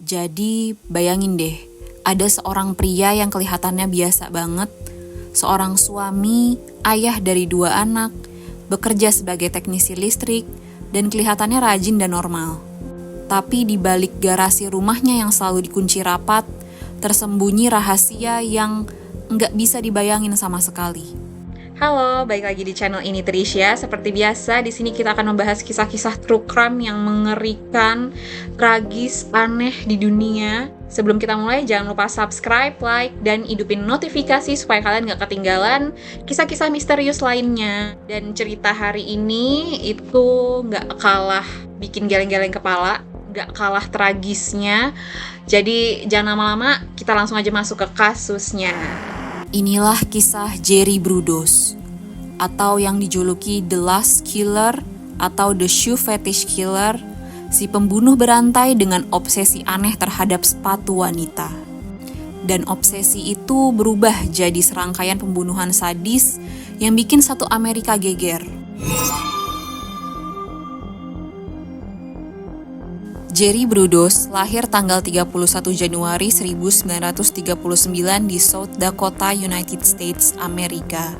Jadi bayangin deh, ada seorang pria yang kelihatannya biasa banget, seorang suami, ayah dari 2 anak, bekerja sebagai teknisi listrik, dan kelihatannya rajin dan normal. Tapi di balik garasi rumahnya yang selalu dikunci rapat, tersembunyi rahasia yang nggak bisa dibayangin sama sekali. Halo, balik lagi di channel ini Trisha. Seperti biasa, di sini kita akan membahas kisah-kisah true crime yang mengerikan, tragis, aneh di dunia. Sebelum kita mulai, jangan lupa subscribe, like, dan hidupin notifikasi supaya kalian gak ketinggalan kisah-kisah misterius lainnya. Dan cerita hari ini itu gak kalah bikin geleng-geleng kepala, gak kalah tragisnya. Jadi jangan lama-lama, kita langsung aja masuk ke kasusnya. Inilah kisah Jerry Brudos, atau yang dijuluki The Lust Killer atau The Shoe Fetish Killer, si pembunuh berantai dengan obsesi aneh terhadap sepatu wanita. Dan obsesi itu berubah jadi serangkaian pembunuhan sadis yang bikin satu Amerika geger. Jerry Brudos lahir tanggal 31 Januari 1939 di South Dakota, United States, Amerika.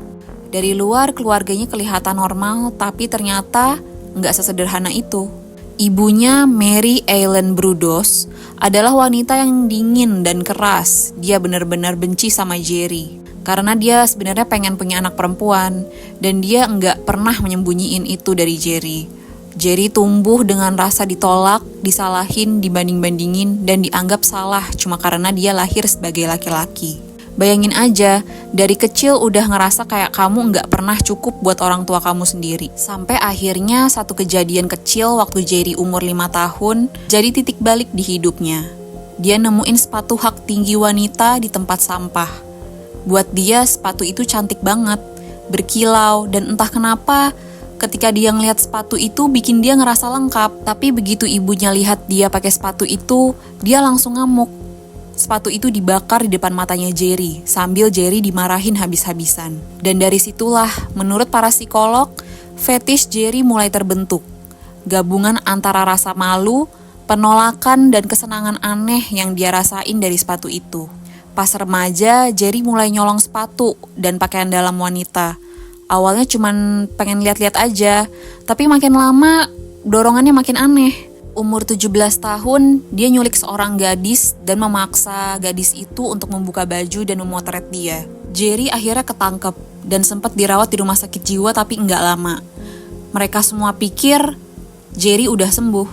Dari luar keluarganya kelihatan normal, tapi ternyata nggak sesederhana itu. Ibunya, Mary Ellen Brudos, adalah wanita yang dingin dan keras. Dia benar-benar benci sama Jerry, karena dia sebenarnya pengen punya anak perempuan, dan dia nggak pernah menyembunyiin itu dari Jerry. Jerry tumbuh dengan rasa ditolak, disalahin, dibanding-bandingin, dan dianggap salah cuma karena dia lahir sebagai laki-laki. Bayangin aja, dari kecil udah ngerasa kayak kamu nggak pernah cukup buat orang tua kamu sendiri. Sampai akhirnya satu kejadian kecil waktu Jerry umur 5 tahun, jadi titik balik di hidupnya. Dia nemuin sepatu hak tinggi wanita di tempat sampah. Buat dia sepatu itu cantik banget, berkilau, dan entah kenapa ketika dia ngelihat sepatu itu bikin dia ngerasa lengkap. Tapi begitu ibunya lihat dia pakai sepatu itu, dia langsung ngamuk. Sepatu itu dibakar di depan matanya Jerry, sambil Jerry dimarahin habis-habisan. Dan dari situlah, menurut para psikolog, fetish Jerry mulai terbentuk. Gabungan antara rasa malu, penolakan, dan kesenangan aneh yang dia rasain dari sepatu itu. Pas remaja, Jerry mulai nyolong sepatu dan pakaian dalam wanita. Awalnya cuman pengen lihat-lihat aja, tapi makin lama dorongannya makin aneh. Umur 17 tahun, dia nyulik seorang gadis dan memaksa gadis itu untuk membuka baju dan memotret dia. Jerry akhirnya ketangkep dan sempat dirawat di rumah sakit jiwa, tapi nggak lama. Mereka semua pikir Jerry udah sembuh.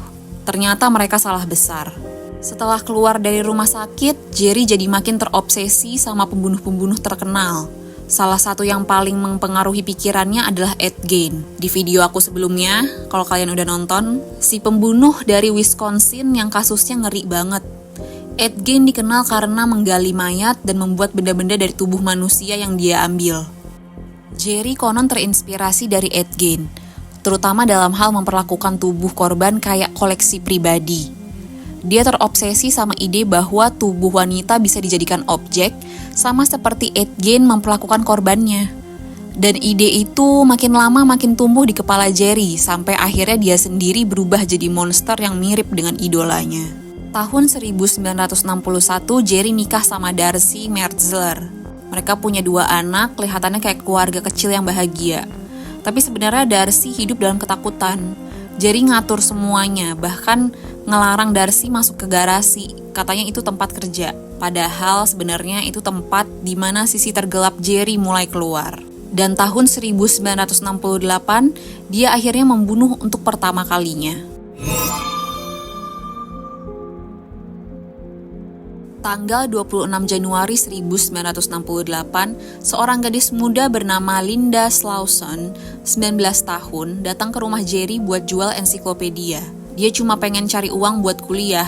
Ternyata mereka salah besar. Setelah keluar dari rumah sakit, Jerry jadi makin terobsesi sama pembunuh-pembunuh terkenal. Salah satu yang paling mempengaruhi pikirannya adalah Ed Gein. Di video aku sebelumnya, kalau kalian udah nonton, si pembunuh dari Wisconsin yang kasusnya ngeri banget. Ed Gein dikenal karena menggali mayat dan membuat benda-benda dari tubuh manusia yang dia ambil. Jerry konon terinspirasi dari Ed Gein, terutama dalam hal memperlakukan tubuh korban kayak koleksi pribadi. Dia terobsesi sama ide bahwa tubuh wanita bisa dijadikan objek, sama seperti Ed Gein memperlakukan korbannya. Dan ide itu makin lama makin tumbuh di kepala Jerry, sampai akhirnya dia sendiri berubah jadi monster yang mirip dengan idolanya. Tahun 1961, Jerry nikah sama Darcy Merzler. Mereka punya 2 anak, kelihatannya kayak keluarga kecil yang bahagia. Tapi sebenarnya Darcy hidup dalam ketakutan. Jerry ngatur semuanya, bahkan ngelarang Darcy masuk ke garasi, katanya itu tempat kerja. Padahal sebenarnya itu tempat di mana sisi tergelap Jerry mulai keluar. Dan tahun 1968, dia akhirnya membunuh untuk pertama kalinya. Tanggal 26 Januari 1968, seorang gadis muda bernama Linda Slauson, 19 tahun, datang ke rumah Jerry buat jual ensiklopedia. Dia cuma pengen cari uang buat kuliah.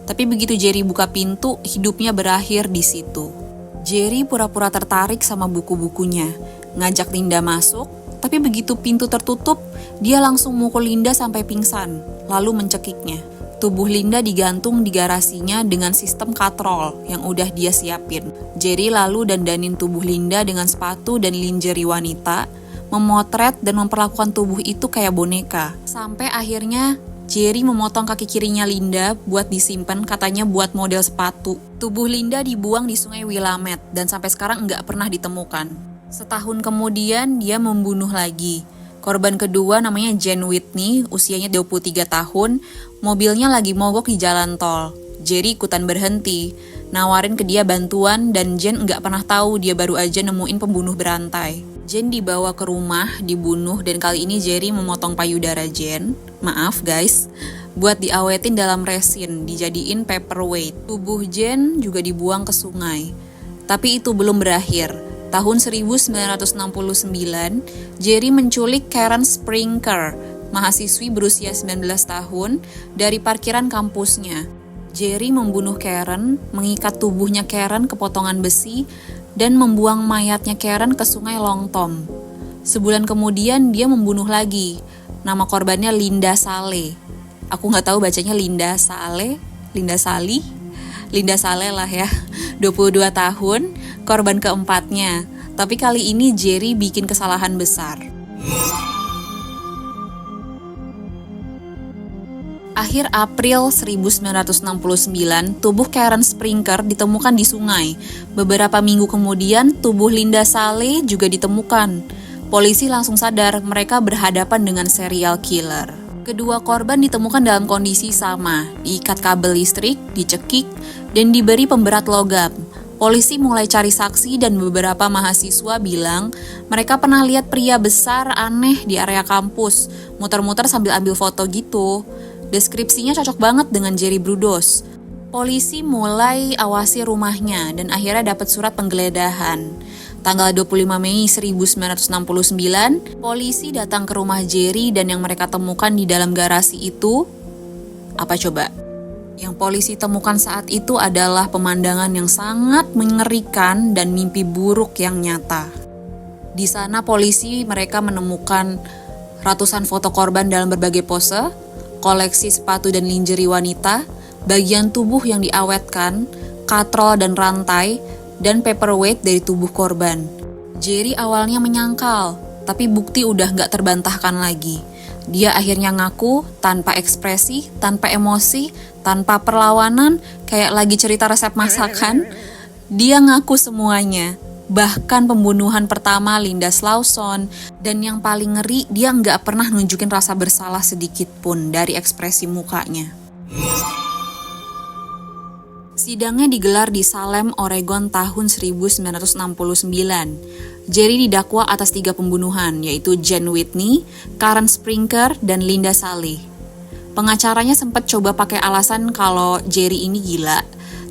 Tapi begitu Jerry buka pintu, hidupnya berakhir di situ. Jerry pura-pura tertarik sama buku-bukunya, ngajak Linda masuk, tapi begitu pintu tertutup, dia langsung mukul Linda sampai pingsan, lalu mencekiknya. Tubuh Linda digantung di garasinya dengan sistem katrol yang udah dia siapin. Jerry lalu dandanin tubuh Linda dengan sepatu dan lingerie wanita, memotret dan memperlakukan tubuh itu kayak boneka. Sampai akhirnya Jerry memotong kaki kirinya Linda buat disimpan, katanya buat model sepatu. Tubuh Linda dibuang di sungai Willamette dan sampai sekarang nggak pernah ditemukan. Setahun kemudian dia membunuh lagi. Korban kedua namanya Jane Whitney, usianya 23 tahun, mobilnya lagi mogok di jalan tol. Jerry ikutan berhenti, nawarin ke dia bantuan dan Jane nggak pernah tahu dia baru aja nemuin pembunuh berantai. Jane dibawa ke rumah, dibunuh, dan kali ini Jerry memotong payudara Jane, maaf guys, buat diawetin dalam resin, dijadiin paperweight. Tubuh Jane juga dibuang ke sungai. Tapi itu belum berakhir. Tahun 1969, Jerry menculik Karen Sprinker, mahasiswi berusia 19 tahun, dari parkiran kampusnya. Jerry membunuh Karen, mengikat tubuhnya Karen ke potongan besi, dan membuang mayatnya Karen ke sungai Long Tom. Sebulan kemudian dia membunuh lagi. Nama korbannya Linda Sale. Aku nggak tahu bacanya Linda Sale, Linda Sali, Linda Sale lah ya. 22 tahun, korban keempatnya. Tapi kali ini Jerry bikin kesalahan besar. Akhir April 1969, tubuh Karen Sprinker ditemukan di sungai. Beberapa minggu kemudian, tubuh Linda Sale juga ditemukan. Polisi langsung sadar mereka berhadapan dengan serial killer. Kedua korban ditemukan dalam kondisi sama, diikat kabel listrik, dicekik, dan diberi pemberat logam. Polisi mulai cari saksi dan beberapa mahasiswa bilang mereka pernah lihat pria besar aneh di area kampus, muter-muter sambil ambil foto gitu. Deskripsinya cocok banget dengan Jerry Brudos. Polisi mulai awasi rumahnya dan akhirnya dapat surat penggeledahan. Tanggal 25 Mei 1969, polisi datang ke rumah Jerry dan yang mereka temukan di dalam garasi itu, apa coba? Yang polisi temukan saat itu adalah pemandangan yang sangat mengerikan dan mimpi buruk yang nyata. Di sana polisi mereka menemukan ratusan foto korban dalam berbagai pose, koleksi sepatu dan lingerie wanita, bagian tubuh yang diawetkan, katrol dan rantai, dan paperweight dari tubuh korban. Jerry awalnya menyangkal, tapi bukti udah gak terbantahkan lagi. Dia akhirnya ngaku tanpa ekspresi, tanpa emosi, tanpa perlawanan, kayak lagi cerita resep masakan. Dia ngaku semuanya. Bahkan pembunuhan pertama Linda Slauson, dan yang paling ngeri dia nggak pernah nunjukin rasa bersalah sedikit pun dari ekspresi mukanya. Sidangnya digelar di Salem, Oregon tahun 1969. Jerry didakwa atas 3 pembunuhan, yaitu Jane Whitney, Karen Sprinker, dan Linda Sale. Pengacaranya sempat coba pakai alasan kalau Jerry ini gila,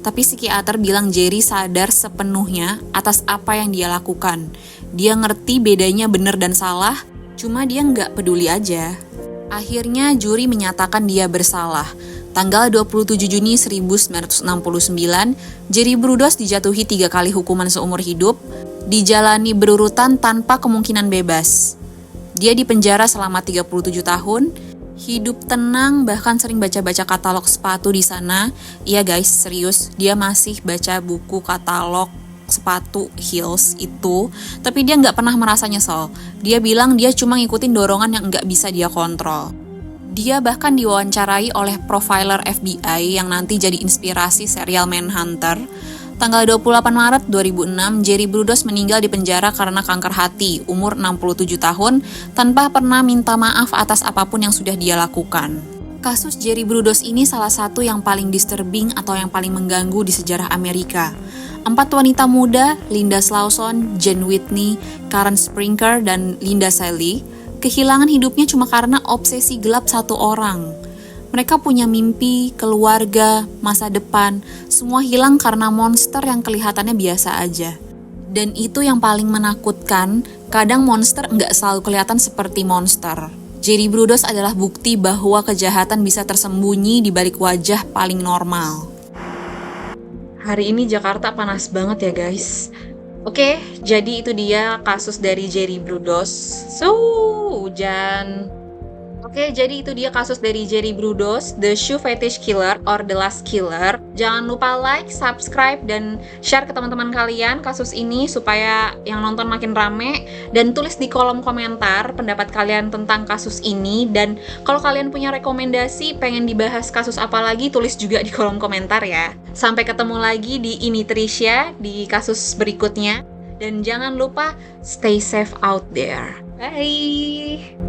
tapi psikiater bilang Jerry sadar sepenuhnya atas apa yang dia lakukan. Dia ngerti bedanya benar dan salah, cuma dia nggak peduli aja. Akhirnya juri menyatakan dia bersalah. Tanggal 27 Juni 1969, Jerry Brudos dijatuhi 3 kali hukuman seumur hidup, dijalani berurutan tanpa kemungkinan bebas. Dia dipenjara selama 37 tahun, hidup tenang, bahkan sering baca-baca katalog sepatu di sana. Iya guys, serius, dia masih baca buku katalog sepatu heels itu, tapi dia nggak pernah merasa nyesel. Dia bilang dia cuma ngikutin dorongan yang nggak bisa dia kontrol. Dia bahkan diwawancarai oleh profiler FBI yang nanti jadi inspirasi serial Manhunter. Tanggal 28 Maret 2006, Jerry Brudos meninggal di penjara karena kanker hati, umur 67 tahun, tanpa pernah minta maaf atas apapun yang sudah dia lakukan. Kasus Jerry Brudos ini salah satu yang paling disturbing atau yang paling mengganggu di sejarah Amerika. 4 wanita muda, Linda Slauson, Jane Whitney, Karen Sprinker, dan Linda Sale, kehilangan hidupnya cuma karena obsesi gelap satu orang. Mereka punya mimpi, keluarga, masa depan, semua hilang karena monster yang kelihatannya biasa aja. Dan itu yang paling menakutkan, kadang monster nggak selalu kelihatan seperti monster. Jerry Brudos adalah bukti bahwa kejahatan bisa tersembunyi di balik wajah paling normal. Hari ini Jakarta panas banget ya guys. Oke, jadi itu dia kasus dari Jerry Brudos. So, hujan Oke, jadi itu dia kasus dari Jerry Brudos, The Shoe Fetish Killer or The Last Killer. Jangan lupa like, subscribe, dan share ke teman-teman kalian kasus ini supaya yang nonton makin rame. Dan tulis di kolom komentar pendapat kalian tentang kasus ini. Dan kalau kalian punya rekomendasi, pengen dibahas kasus apa lagi, tulis juga di kolom komentar ya. Sampai ketemu lagi di Ini Trisha, di kasus berikutnya. Dan jangan lupa, stay safe out there. Bye!